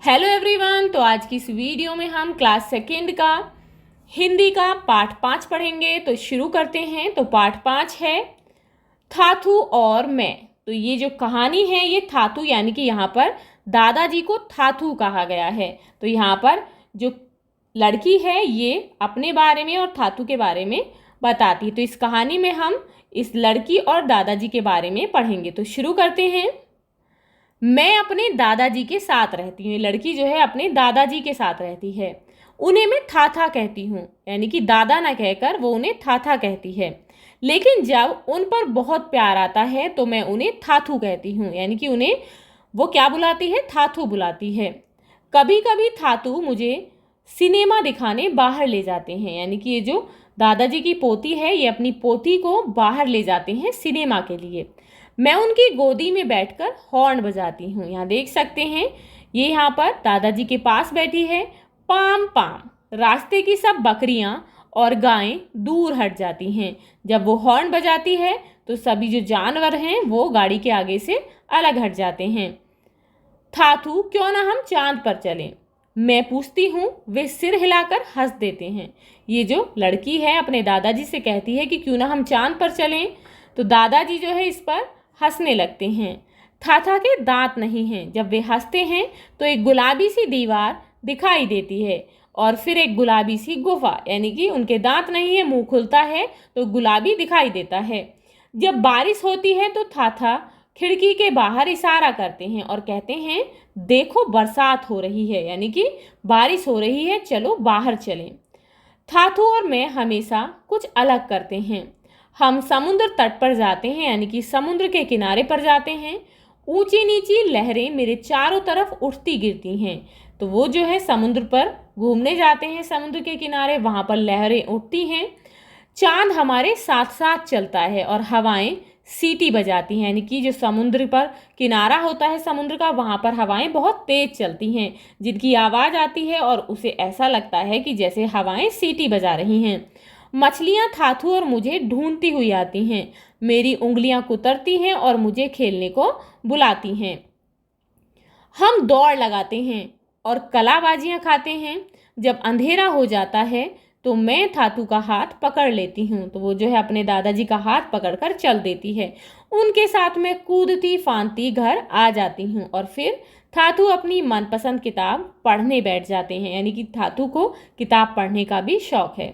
Hello everyone. तो आज की इस वीडियो में हम क्लास सेकेंड का हिंदी का पाठ 5 पढ़ेंगे। तो शुरू करते हैं। तो पाठ 5 है थाथू और मैं। तो ये जो कहानी है ये थाथू यानी कि यहाँ पर दादाजी को थाथू कहा गया है। तो यहाँ पर जो लड़की है ये अपने बारे में और थाथू के बारे में बताती है। तो इस कहानी में हम इस लड़की और दादाजी के बारे में पढ़ेंगे। तो शुरू करते हैं। मैं अपने दादाजी के साथ रहती हूँ। ये लड़की जो है अपने दादाजी के साथ रहती है। उन्हें मैं थाथा कहती हूँ, यानी कि दादा ना कहकर वो उन्हें थाथा कहती है। लेकिन जब उन पर बहुत प्यार आता है तो मैं उन्हें थाथू कहती हूँ, यानी कि उन्हें वो क्या बुलाती है, थाथू बुलाती है। कभी कभी थाथू मुझे सिनेमा दिखाने बाहर ले जाते हैं, यानी कि ये जो दादाजी की पोती है ये अपनी पोती को बाहर ले जाते हैं सिनेमा के लिए। मैं उनकी गोदी में बैठकर हॉर्न बजाती हूँ। यहाँ देख सकते हैं ये यहाँ पर दादाजी के पास बैठी है। पाम पाम रास्ते की सब बकरियाँ और गायें दूर हट जाती हैं। जब वो हॉर्न बजाती है तो सभी जो जानवर हैं वो गाड़ी के आगे से अलग हट जाते हैं। थाथू क्यों ना हम चांद पर चलें, मैं पूछती हूँ। वे सिर हिलाकर हंस देते हैं। ये जो लड़की है अपने दादाजी से कहती है कि क्यों ना हम चांद पर चलें। तो दादाजी जो है इस पर हंसने लगते हैं। थाथा के दांत नहीं हैं। जब वे हंसते हैं तो एक गुलाबी सी दीवार दिखाई देती है और फिर एक गुलाबी सी गुफा, यानी कि उनके दांत नहीं है, मुंह खुलता है तो गुलाबी दिखाई देता है। जब बारिश होती है तो थाथा खिड़की के बाहर इशारा करते हैं और कहते हैं देखो बरसात हो रही है, यानी कि बारिश हो रही है, चलो बाहर चलें। थाथू और मैं हमेशा कुछ अलग करते हैं। हम समुद्र तट पर जाते हैं, यानी कि समुद्र के किनारे पर जाते हैं। ऊंची नीची लहरें मेरे चारों तरफ उठती गिरती हैं। तो वो जो है समुद्र पर घूमने जाते हैं, समुद्र के किनारे, वहाँ पर लहरें उठती हैं। चांद हमारे साथ साथ चलता है और हवाएं सीटी बजाती हैं, यानी कि जो समुद्र पर किनारा होता है समुद्र का, वहाँ पर हवाएं बहुत तेज चलती हैं जिनकी आवाज़ आती है और उसे ऐसा लगता है कि जैसे हवाएं सीटी बजा रही हैं। मछलियाँ थाथू और मुझे ढूंढती हुई आती हैं। मेरी उंगलियां कुतरती हैं और मुझे खेलने को बुलाती हैं। हम दौड़ लगाते हैं और कलाबाजियाँ खाते हैं। जब अंधेरा हो जाता है तो मैं थाथू का हाथ पकड़ लेती हूँ। तो वो जो है अपने दादाजी का हाथ पकड़कर चल देती है। उनके साथ मैं कूदती फांदती घर आ जाती हूँ और फिर थाथू अपनी मनपसंद किताब पढ़ने बैठ जाते हैं, यानी कि थाथू को किताब पढ़ने का भी शौक है।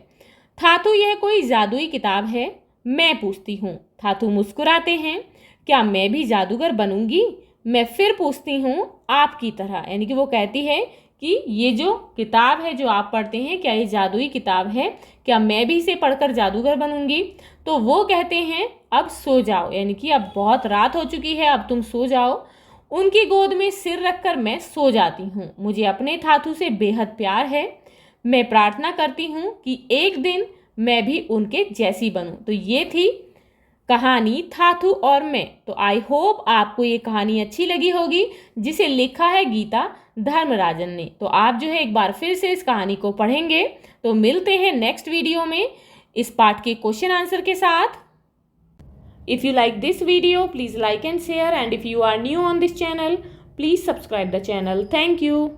थाथू यह कोई जादुई किताब है, मैं पूछती हूँ। थाथू मुस्कुराते हैं। क्या मैं भी जादूगर बनूंगी? मैं फिर पूछती हूँ आपकी तरह, यानी कि वो कहती है कि ये जो किताब है जो आप पढ़ते हैं क्या ये जादुई किताब है, क्या मैं भी इसे पढ़कर जादूगर बनूंगी? तो वो कहते हैं अब सो जाओ, यानी कि अब बहुत रात हो चुकी है, अब तुम सो जाओ। उनकी गोद में सिर रखकर मैं सो जाती हूँ। मुझे अपने थाथू से बेहद प्यार है। मैं प्रार्थना करती हूँ कि एक दिन मैं भी उनके जैसी बनूं। तो ये थी कहानी थाथू और मैं। तो आई होप आपको ये कहानी अच्छी लगी होगी, जिसे लिखा है गीता धर्मराजन ने। तो आप जो है एक बार फिर से इस कहानी को पढ़ेंगे। तो मिलते हैं नेक्स्ट वीडियो में इस पार्ट के क्वेश्चन आंसर के साथ। If you like this video please like and share, and if you are new on this channel please subscribe the channel. Thank you.